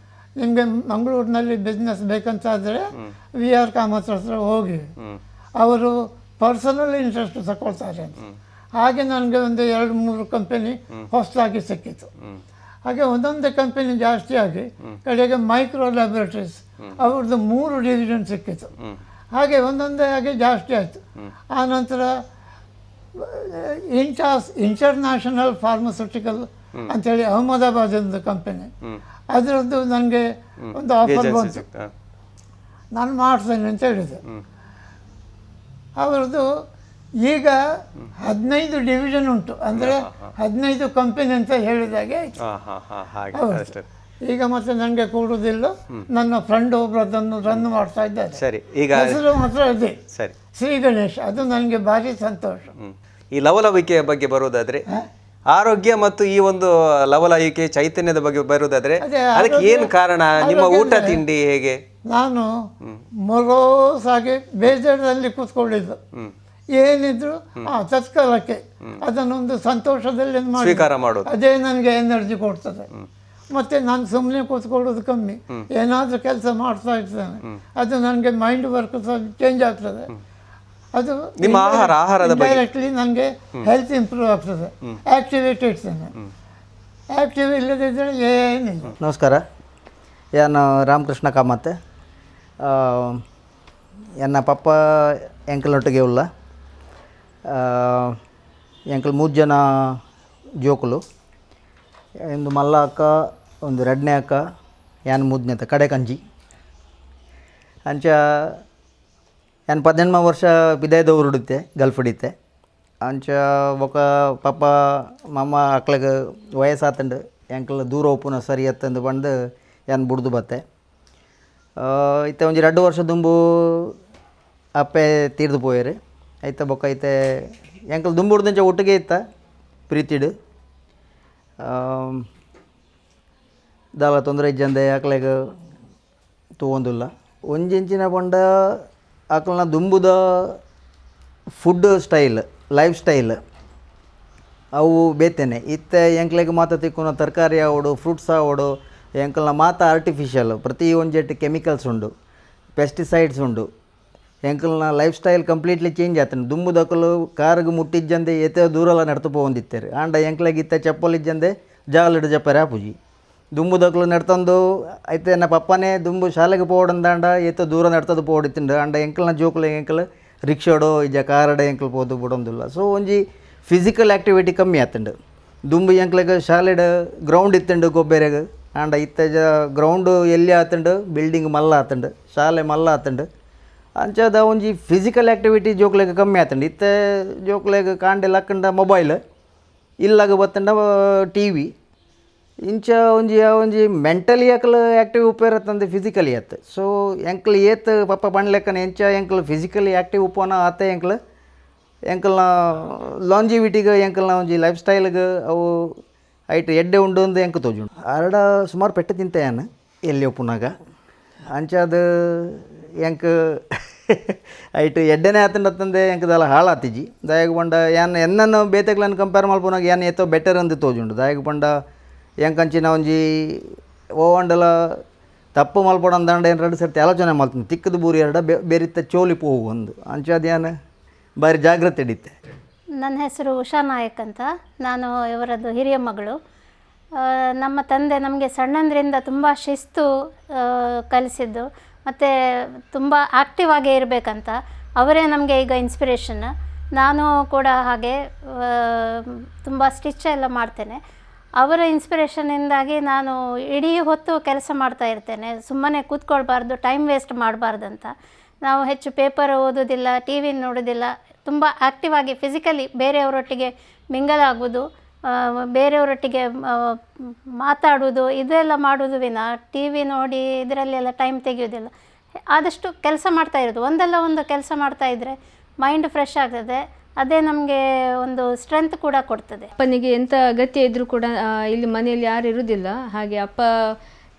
ನಿಮಗೆ ಮಂಗಳೂರಿನಲ್ಲಿ ಬಿಸ್ನೆಸ್ ಬೇಕಂತಾದರೆ ವಿ ಆರ್ ಕಾಮತ್ ಹತ್ರ ಹೋಗಿ, ಅವರು ಪರ್ಸನಲ್ ಇಂಟ್ರೆಸ್ಟ್ ತಗೊಳ್ತಾರೆ ಅಂತ. ಹಾಗೆ ನನಗೆ ಒಂದು 2-3 ಕಂಪನಿ ಹೊಸದಾಗಿ ಸಿಕ್ಕಿತು. ಹಾಗೆ ಒಂದೊಂದೇ ಕಂಪನಿ ಜಾಸ್ತಿ ಆಗಿ ಕಡೆಗೆ ಮೈಕ್ರೋ ಲ್ಯಾಬೊರೇಟರೀಸ್ ಅವ್ರದ್ದು 3 ಡಿವಿಷನ್ ಸಿಕ್ಕಿತು. ಹಾಗೆ ಒಂದೊಂದೇ ಹಾಗೆ ಜಾಸ್ತಿ ಆಯಿತು. ಆನಂತರ ಇಂಟರ್ನ್ಯಾಷನಲ್ ಫಾರ್ಮಸ್ಯೂಟಿಕಲ್ ಅಂಥೇಳಿ ಅಹಮದಾಬಾದೊಂದು ಕಂಪನಿ, ಅದರದ್ದು ನನಗೆ ಒಂದು ಆಫರ್ ಬಂತು. ನಾನು ಮಾಡ್ತೇನೆ ಅಂತ ಹೇಳಿದೆ. ಅವರದ್ದು ಈಗ 15 ಡಿವಿಷನ್ ಉಂಟು, ಅಂದರೆ 15 ಕಂಪನಿ ಅಂತ ಹೇಳಿದಾಗೆ ಆಯಿತು. ಈಗ ಮತ್ತೆ ನನಗೆ ಕೂಡುವುದಿಲ್ಲ. ನನ್ನ ಫ್ರೆಂಡ್ ಒಬ್ಬರು ಅದನ್ನು ರನ್ ಮಾಡ್ತಾ ಇದ್ದಾರೆ. ಸರಿ, ಈಗ ಹೆಸರು ಮಾತ್ರ ಇದೆ, ಸರಿ, ಶ್ರೀ ಗಣೇಶ್. ಅದು ನನಗೆ ಭಾರಿ ಸಂತೋಷ. ಈ ಲವಲವಿಕೆಯ ಬಗ್ಗೆ ಬರುವುದಾದ್ರೆ, ಆರೋಗ್ಯ ಮತ್ತು ಈ ಒಂದು ಲವಲವಿಕೆ ಚೈತನ್ಯದ ಬಗ್ಗೆ ಬರುವುದಾದ್ರೆ ಅದಕ್ಕೆ ಏನು ಕಾರಣ? ನಿಮ್ಮ ಊಟ ತಿಂಡಿ ಹೇಗೆ? ನಾನು ಮೊರೋಸಾಗಿ ಬೇಜಾರಲ್ಲಿ ಕೂತ್ಕೊಂಡಿದ್ದು, ಏನಿದ್ರು ತತ್ಕಾಲಕ್ಕೆ ಅದನ್ನೊಂದು ಸಂತೋಷದಲ್ಲಿ ಸ್ವೀಕಾರ ಮಾಡೋದು, ಅದೇ ನನಗೆ ಎನರ್ಜಿ ಕೊಡ್ತದೆ. ಮತ್ತು ನಾನು ಸುಮ್ಮನೆ ಕೂತ್ಕೊಳ್ಳೋದು ಕಮ್ಮಿ, ಏನಾದರೂ ಕೆಲಸ ಮಾಡ್ತಾ ಇರ್ತೇನೆ. ಅದು ನನಗೆ ಮೈಂಡ್ ವರ್ಕ್ ಚೇಂಜ್ ಆಗ್ತದೆ. ಅದು ನಿಮ್ಮ ಆಹಾರದ ಬಗ್ಗೆ ಡೈರೆಕ್ಟ್ಲಿ ನನಗೆ ಹೆಲ್ತ್ ಇಂಪ್ರೂವ್ ಆಗ್ತದೆ. ಆ್ಯಕ್ಟಿವೇಟ್ ಇರ್ತೇನೆ. ಆ್ಯಕ್ಟಿವ್ ಇಲ್ಲದಿದ್ದರೆ ಏನಿಲ್ಲ. ನಮಸ್ಕಾರ, ನಾನು ರಾಮಕೃಷ್ಣ ಕಾಮತ್ತೆ. ಎನ್ನ ಪಪ್ಪ ಎಂಕಲ್ನೊಟ್ಟಿಗೆ ಉಳ್ಳ ಎಂಕಲ್ 3 ಜನ ಜೋಕುಲು. ಒಂದು ಮಲ್ಲ ಅಕ್ಕ, ಒಂದು 2ನೇ ಅಕ್ಕ, ಯಾನ್ 3ನೇತ ಕಡೆ ಕಂಜಿ ಅಂಚ. ನಾನು 18 ವರ್ಷ ವಿದಾಯದ ಊರುಡಿತ್ತೆ, ಗಲ್ಫ್ ಹಿಡಿತೆ. ಅಂಚ ಬೊಕ ಪಪ್ಪ ಮಮ್ಮ ಅಕ್ಲೆಗ್ ವಯಸ್ಸಾತಂಡು ಎಂಕಲ್ ದೂರ ಒಪ್ಪುನ ಸರಿ ಅತ್ತಂದು ಬಂದು ಯಾನ್ ಬುಡ್ದು ಬತ್ತೆ ಇತ್ತೆ ಒಂಜಿ 2 ವರ್ಷ ದುಂಬು ಅಪ್ಪೆ ತೀರ್ದು ಪೋಯರು ಐತೆ ಬೊಕ ಐತೆ ಎಂಕಲ್ ದುಂಬುಡ್ದಂಚ ಒಟ್ಟಿಗೆ ಇತ್ತ ಪ್ರೀತಿಡು ದಾಲ ತೊಂದರೆ ಇಜ್ಜಂದೆ ಅಕ್ಲೆಗ್ ತಗೊಂದಿಲ್ಲ ಒಂಜಿಂಚಿನ ಪಂಡ ಅಕ್ಲನ ದುಂಬುದ ಫುಡ್ ಸ್ಟೈಲ್ ಲೈಫ್ ಸ್ಟೈಲ್ ಅವು ಬೇತೇನೆ ಇತ್ತೆ ಎಂಕ್ಲೆಗ್ ಮಾತ ತಿಕ್ಕುನ ತರಕಾರಿ ಆವಡು ಫ್ರೂಟ್ಸ್ ಆವಡು ಎಂಕಲ್ನ ಮಾತ ಆರ್ಟಿಫಿಷಿಯಲ್ ಪ್ರತಿ ಒಂಜೆಟ್ಟು ಕೆಮಿಕಲ್ಸ್ ಉಂಡು ಪೆಸ್ಟಿಸೈಡ್ಸ್ ಉಂಡು ಎಂಕಲ್ನ ಲೈಫ್ ಸ್ಟೈಲ್ ಕಂಪ್ಲೀಟ್ಲಿ ಚೇಂಜ್ ಆತನು ದುಂಬುದಕ್ಕಲು ಕಾರ್ಗೆ ಮುಟ್ಟಿಜ್ಜಂದೆ ಎತ್ತೋ ದೂರಲ್ಲ ನಡ್ತು ಹೋಗಿತ್ತೇರು ಆಂಡ ಎಂಕ್ಲೆಗ್ ಇತ್ತೆ ಚಪ್ಪಲ್ ಇಜ್ಜಂದೆ ಜಾಗಲಿಡು ಜಪ್ಪರೆ ಆಪುಜಿ ದುಂಬುದಕ್ಕಲು ನಡ್ತಂದು ಐತೆ ನ ಪಪ್ಪನೇ ದುಂಬು ಶಾಲೆಗೆ ಪೋಡಂದಾಂಡ ಎತ್ತೋ ದೂರ ನಡ್ತದು ಪೋಡಿತ್ತಂಡು ಆಂಡ ಎಂಕಲ್ನ ಜೋಕುಲು ಎಂಕಲ್ ರಿಕ್ಷಾಡೋ ಇಜ್ಜ ಕಾರಡ ಎಂಕಲ್ ಪೋದು ಬಿಡೋದಿಲ್ಲ ಸೊ ಒಂಜಿ ಫಿಸಿಕಲ್ ಆ್ಯಕ್ಟಿವಿಟಿ ಕಮ್ಮಿ ಆತಂಡು ದುಂಬು ಎಂಕ್ಲೆಗ್ ಶಾಲೆಡ್ ಗ್ರೌಂಡ್ ಇತ್ತಂಡು ಗೊಬ್ಬೆರೆಗ್ ಆಂಡ ಇತ್ತಜ ಗ್ರೌಂಡು ಎಲ್ಲಿ ಆತಂಡು ಬಿಲ್ಡಿಂಗ್ ಮಲ್ಲ ಆತಂಡು ಶಾಲೆ ಮಲ್ಲ ಆತಂಡು ಅಂಚದ ಒಂಜಿ ಫಿಸಿಕಲ್ ಆ್ಯಕ್ಟಿವಿಟಿ ಜೋಕ್ಲೆಗ್ ಕಮ್ಮಿ ಆತಂಡು ಇತ್ತೆ ಜೋಕ್ಲೆಗ್ ಕಾಂಡೆಲ್ಲ ಹಾಕಂಡ ಮೊಬೈಲ್ ಇಲ್ಲಾಗ ಬತ್ತಂಡ ಟಿ ವಿ ಇಂಚ ಒಂಜಿ ಮೆಂಟಲಿ ಅಕಲ್ ಆ್ಯಕ್ಟಿವ್ ಉಪೇರ ತಂದು ಫಿಸಿಕಲಿ ಆತ ಸೊ ಎಂಕ್ಲ್ ಏತ್ ಪಪ್ಪ ಪಣ್ಲೆಕ್ಕನ ಎಂಚ ಎಂಕ್ಲ್ ಫಿಸಿಕಲಿ ಆ್ಯಕ್ಟಿವ್ ಉಪ್ಪನ ಆತ ಎಂಕಲ್ನ ಲಾಂಜಿವಿಟಿಗೆ ಎಂಕಲ್ನ ಒಂಜಿ ಲೈಫ್ ಸ್ಟೈಲ್ಗೆ ಅವು ಐಟ್ ಎಡ್ಡೆ ಉಂಡು ಅಂದು ಎಂಕ್ ತೋಜುಂಡು ಆರಡ ಸುಮಾರು ಪೆಟ್ಟು ತಿಂತೆಯಾನ ಎಲ್ಲಿ ಒಪ್ಪುನಾಗ ಅಂಚಾದ ಎಂಕ್ ಐಟ್ ಎಡ್ಡೆನೇ ಆತಂಡತ್ತಂದೆ ಎಂಕದೆಲ್ಲ ಹಾಳಾತಿಜಿ ದಾಯಗ ಪಂಡ ಯಾನ್ ಎನ್ನನ್ನು ಬೇತೆಗ್ಲನ್ನು ಕಂಪೇರ್ ಮಲ್ಪುನಾಗ ಯಾನ್ ಎತ್ತೋ ಬೆಟರ್ ಅಂದು ತೋಜುಂಡು ದಾಯಗ ಪಂಡ ಎಂಕಂಚಿನ ಒಂಜಿ ಓವಂಡಲ ತಪ್ಪು ಮಲ್ಪಡಂದಾಂಡ ಏನು 2 ಸರ್ತಿ ಆಲೋಚನೆ ಮಾಡ್ತೀನಿ ತಿಕ್ಕದು ಬೂರಿ ಎರಡ ಬೇರಿತ್ತ ಚೋಲಿ ಪೋವು ಒಂದು ಅಂಚಾದ ಯಾನು ಭಾರಿ ಜಾಗ್ರತೆ ಹಿಡಿತೆ. ನನ್ನ ಹೆಸರು ಉಷಾ ನಾಯಕ್ ಅಂತ. ನಾನು ಇವರದ್ದು ಹಿರಿಯ ಮಗಳು. ನಮ್ಮ ತಂದೆ ನಮಗೆ ಸಣ್ಣಂದ್ರಿಂದ ತುಂಬ ಶಿಸ್ತು ಕಲಿಸಿದ್ದು ಮತ್ತು ತುಂಬ ಆ್ಯಕ್ಟಿವ್ ಆಗೇ ಇರಬೇಕಂತ ಅವರೇ ನಮಗೆ ಈಗ ಇನ್ಸ್ಪಿರೇಷನ್. ನಾನು ಕೂಡ ಹಾಗೆ ತುಂಬ ಸ್ಟಿಚ್ ಎಲ್ಲ ಮಾಡ್ತೇನೆ. ಅವರ ಇನ್ಸ್ಪಿರೇಷನ್ನಿಂದಾಗಿ ನಾನು ಇಡೀ ಹೊತ್ತು ಕೆಲಸ ಮಾಡ್ತಾ ಇರ್ತೇನೆ. ಸುಮ್ಮನೆ ಕೂತ್ಕೊಳ್ಬಾರ್ದು, ಟೈಮ್ ವೇಸ್ಟ್ ಮಾಡಬಾರ್ದಂತ ನಾವು ಹೆಚ್ಚು ಪೇಪರ್ ಓದೋದಿಲ್ಲ, ಟಿ ವಿ ನೋಡೋದಿಲ್ಲ. ತುಂಬ ಆ್ಯಕ್ಟಿವ್ ಆಗಿ ಫಿಸಿಕಲಿ ಬೇರೆಯವರೊಟ್ಟಿಗೆ ಮಿಂಗಲ್ ಆಗೋದು, ಬೇರೆಯವರೊಟ್ಟಿಗೆ ಮಾತಾಡೋದು ಇದೆಲ್ಲ ಮಾಡೋದು ವಿನ ಟಿ ವಿ ನೋಡಿ ಇದರಲ್ಲೆಲ್ಲ ಟೈಮ್ ತೆಗೆಯೋದಿಲ್ಲ. ಆದಷ್ಟು ಕೆಲಸ ಮಾಡ್ತಾ ಇರೋದು, ಒಂದಲ್ಲ ಒಂದು ಕೆಲಸ ಮಾಡ್ತಾಯಿದ್ರೆ ಮೈಂಡ್ ಫ್ರೆಶ್ ಆಗ್ತದೆ. ಅದೇ ನಮಗೆ ಒಂದು ಸ್ಟ್ರೆಂತ್ ಕೂಡ ಕೊಡ್ತದೆ. ಅಪ್ಪನಿಗೆ ಎಂಥ ಅಗತ್ಯ ಇದ್ದರೂ ಕೂಡ ಇಲ್ಲಿ ಮನೆಯಲ್ಲಿ ಯಾರು ಇರೋದಿಲ್ಲ. ಹಾಗೆ ಅಪ್ಪ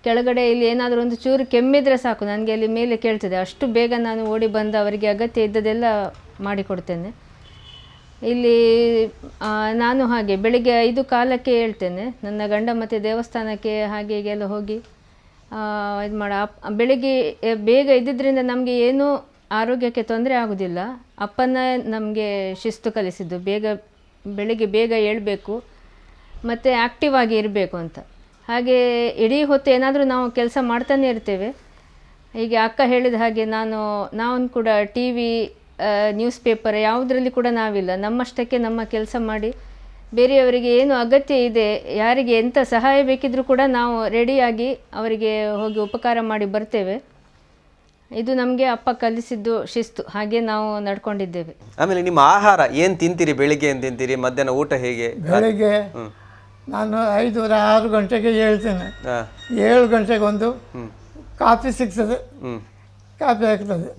ಕೆಳಗಡೆ ಇಲ್ಲಿ ಏನಾದರೂ ಒಂದು ಚೂರು ಕೆಮ್ಮಿದ್ರೆ ಸಾಕು ನನಗೆ ಅಲ್ಲಿ ಮೇಲೆ ಕೇಳ್ತದೆ. ಅಷ್ಟು ಬೇಗ ನಾನು ಓಡಿ ಬಂದು ಅವರಿಗೆ ಅಗತ್ಯ ಇದ್ದದೆಲ್ಲ ಮಾಡಿಕೊಡ್ತೇನೆ. ಇಲ್ಲಿ ನಾನು ಹಾಗೆ ಬೆಳಿಗ್ಗೆ 5 ಕಾಲಕ್ಕೆ ಹೇಳ್ತೇನೆ. ನನ್ನ ಗಂಡ ಮತ್ತು ದೇವಸ್ಥಾನಕ್ಕೆ ಹಾಗೆ ಹೀಗೆಲ್ಲ ಹೋಗಿ ಇದು ಮಾಡ ಬೆಳಿಗ್ಗೆ ಬೇಗ ಇದ್ದಿದ್ದರಿಂದ ನಮಗೆ ಏನೂ ಆರೋಗ್ಯಕ್ಕೆ ತೊಂದರೆ ಆಗೋದಿಲ್ಲ. ಅಪ್ಪನ ನಮಗೆ ಶಿಸ್ತು ಕಲಿಸಿದ್ದು, ಬೆಳಿಗ್ಗೆ ಬೇಗ ಏಳಬೇಕು ಮತ್ತು ಆ್ಯಕ್ಟಿವ್ ಆಗಿ ಇರಬೇಕು ಅಂತ. ಹಾಗೆ ಇಡೀ ಹೊತ್ತು ಏನಾದರೂ ನಾವು ಕೆಲಸ ಮಾಡ್ತಾನೆ ಇರ್ತೇವೆ. ಹೀಗೆ ಅಕ್ಕ ಹೇಳಿದ ಹಾಗೆ ನಾವು ಕೂಡ ಟಿ ವಿ, ನ್ಯೂಸ್ ಪೇಪರ್ ಯಾವುದರಲ್ಲಿ ಕೂಡ ನಾವಿಲ್ಲ. ನಮ್ಮಷ್ಟಕ್ಕೆ ನಮ್ಮ ಕೆಲಸ ಮಾಡಿ ಬೇರೆಯವರಿಗೆ ಏನು ಅಗತ್ಯ ಇದೆ, ಯಾರಿಗೆ ಎಂಥ ಸಹಾಯ ಬೇಕಿದ್ರೂ ಕೂಡ ನಾವು ರೆಡಿಯಾಗಿ ಅವರಿಗೆ ಹೋಗಿ ಉಪಕಾರ ಮಾಡಿ ಬರ್ತೇವೆ. ಇದು ನಮಗೆ ಅಪ್ಪ ಕಲಿಸಿದ್ದು ಶಿಸ್ತು. ಹಾಗೆ ನಾವು ನಡ್ಕೊಂಡಿದ್ದೇವೆ. ಆಮೇಲೆ ನಿಮ್ಮ ಆಹಾರ ಏನು ತಿಂತೀರಿ? ಬೆಳಿಗ್ಗೆ ಏನು ತಿಂತೀರಿ? ಮಧ್ಯಾಹ್ನ ಊಟ ಹೇಗೆ? ಬೆಳಿಗ್ಗೆ ನಾನು 5-6 ಗಂಟೆಗೆ ಹೇಳ್ತೇನೆ. 7 ಗಂಟೆಗೆ ಒಂದು ಕಾಫಿ ಸಿಗ್ತದೆ, ಕಾಫಿ ಆಗ್ತದೆ.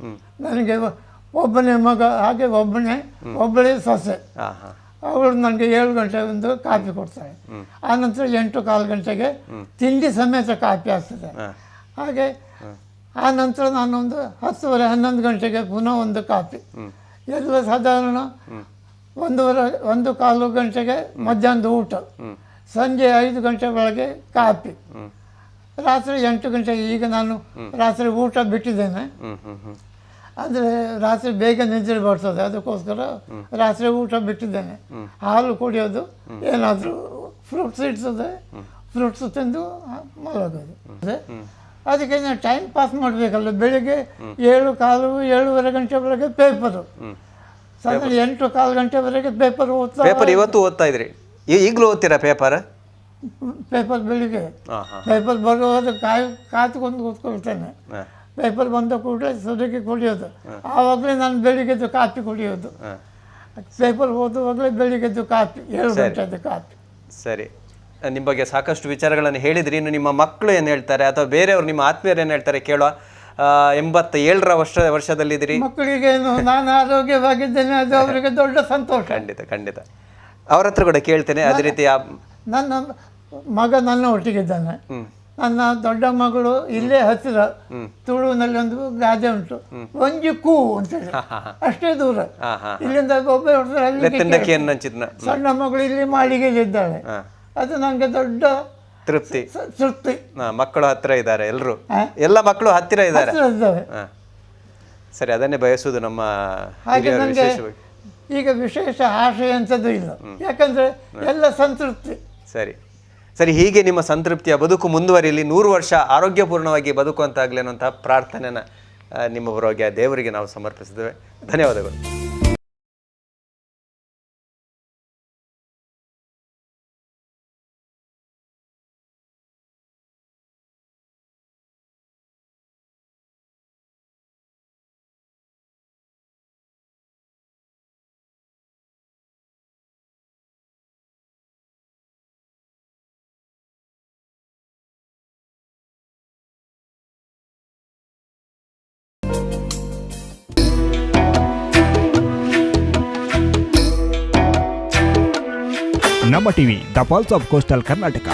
ನನಗೆ ಒಬ್ಬನೇ ಮಗ, ಹಾಗೆ ಒಬ್ಬಳೇ ಸೊಸೆ. ಅವಳು ನನಗೆ 7 ಗಂಟೆಗೆ ಒಂದು ಕಾಫಿ ಕೊಡ್ತಾಳೆ. ಆನಂತರ 8-15 ಗಂಟೆಗೆ ತಿಂಡಿ ಸಮೇತ ಕಾಫಿ ಆಗ್ತದೆ. ಹಾಗೆ ಆ ನಂತರ ನಾನೊಂದು 10-11 ಗಂಟೆಗೆ ಪುನಃ ಒಂದು ಕಾಫಿ. ಎಲ್ಲ ಸಾಧಾರಣ 1-1:15 ಗಂಟೆಗೆ ಮಧ್ಯಾಹ್ನದ ಊಟ, ಸಂಜೆ 5 ಗಂಟೆ ಒಳಗೆ ಕಾಫಿ, ರಾತ್ರಿ 8 ಗಂಟೆಗೆ. ಈಗ ನಾನು ರಾತ್ರಿ ಊಟ ಬಿಟ್ಟಿದ್ದೇನೆ, ಅಂದರೆ ರಾತ್ರಿ ಬೇಗ ನಿದ್ರೆ ಬರ್ತದೆ, ಅದಕ್ಕೋಸ್ಕರ ರಾತ್ರಿ ಊಟ ಬಿಟ್ಟಿದ್ದೇನೆ. ಹಾಲು ಕುಡಿಯೋದು, ಏನಾದರೂ ಫ್ರೂಟ್ಸ್ ಇರ್ತದೆ, ಫ್ರೂಟ್ಸ್ ತಿಂದು ಮಲಗೋದು. ಅದಕ್ಕೆ ನಾನು ಟೈಮ್ ಪಾಸ್ ಮಾಡಬೇಕಲ್ಲ. ಬೆಳಿಗ್ಗೆ 7:15-7:30 ಗಂಟೆ ಒಳಗೆ ಪೇಪರು, ಸಾಧಾರಣ 8-15 ಗಂಟೆವರೆಗೆ ಪೇಪರ್ ಪೇಪರ್ ಇವತ್ತು ಓದ್ತಾ ಇದ್ರಿ? ಈಗಲೂ ಓದ್ತೀರಾ ಪೇಪರ್? ಪೇಪರ್ ಬೆಳಿಗ್ಗೆ ಪೇಪರ್ ಬರುವಾಗ ಕಾತ್ಕೊಂಡು ಕೂತ್ಕೊಳ್ತೇನೆ. ಪೇಪರ್ ಬಂದ ಕೂಡಲೇ ಸೊದಗಿ ಕುಡಿಯೋದು. ಆವಾಗಲೇ ನಾನು ಬೆಳಿಗ್ಗೆದು ಕಾಫಿ ಕುಡಿಯೋದು. ಪೇಪರ್ ಓದುವಾಗಲೇ ಬೆಳಿಗ್ಗೆದ್ದು ಕಾಪಿ 7 ಗಂಟೆದ್ದು ಕಾಪಿ. ಸರಿ, ನಿಮ್ಮ ಬಗ್ಗೆ ಸಾಕಷ್ಟು ವಿಚಾರಗಳನ್ನು ಹೇಳಿದ್ರಿ. ಇನ್ನು ನಿಮ್ಮ ಮಕ್ಕಳು ಏನು ಹೇಳ್ತಾರೆ ಅಥವಾ ಬೇರೆಯವರು ನಿಮ್ಮ ಆತ್ಮೀಯರು ಏನು ಹೇಳ್ತಾರೆ ಕೇಳುವ. 87ರ ವರ್ಷದಲ್ಲಿದ್ದೀರಿ. ಮಕ್ಕಳಿಗೇನು ನಾನು ಆರೋಗ್ಯವಾಗಿದ್ದೇನೆ, ಅದು ಅವರಿಗೆ ದೊಡ್ಡ ಸಂತೋಷ. ಖಂಡಿತ ಖಂಡಿತ ಅವ್ರ ಹತ್ರ ಕೂಡ ಕೇಳ್ತೇನೆ. ಅದೇ ರೀತಿ ನನ್ನ ಮಗ ನನ್ನ ಒಟ್ಟಿಗಿದ್ದಾನೆ. ನನ್ನ ದೊಡ್ಡ ಮಗಳು ಇಲ್ಲೇ ಹತ್ತಿರ ತುಳುವಿನಲ್ಲಿ ಒಂದು ಗಾದೆ ಉಂಟು, ಒಂಜಿ ಕೂ ಅಂತೇಳಿ, ಅಷ್ಟೇ ದೂರ ಇಲ್ಲಿಂದ ಸಣ್ಣ ಮಗಳು ಇಲ್ಲಿ ಮಾಳಿಗೆಯಲ್ಲಿದ್ದಾಳೆ. ಅದು ನನಗೆ ದೊಡ್ಡ ತೃಪ್ತಿ. ಮಕ್ಕಳು ಹತ್ತಿರ ಇದ್ದಾರೆ, ಎಲ್ಲ ಮಕ್ಕಳು ಹತ್ತಿರ ಇದ್ದಾರೆ. ಸರಿ, ಅದನ್ನೇ ಬಯಸುವುದು ನಮ್ಮ. ಹಾಗೆ ನನಗೆ ಈಗ ವಿಶೇಷ ಆಶಯ ಅಂತದ್ದು ಇಲ್ಲ, ಯಾಕಂದ್ರೆ ಎಲ್ಲ ಸಂತೃಪ್ತಿ. ಸರಿ ಸರಿ, ಹೀಗೆ ನಿಮ್ಮ ಸಂತೃಪ್ತಿಯ ಬದುಕು ಮುಂದುವರಿಯಲಿ, 100 ವರ್ಷ ಆರೋಗ್ಯಪೂರ್ಣವಾಗಿ ಬದುಕುವಂತಾಗಲಿ ಅನ್ನುವಂಥ ಪ್ರಾರ್ಥನೆನ ನಿಮ್ಮ ಪರವಾಗಿ ದೇವರಿಗೆ ನಾವು ಸಮರ್ಪಿಸಿದ್ದೇವೆ. ಧನ್ಯವಾದಗಳು. ನಮ್ಮ TV the pulse of coastal Karnataka.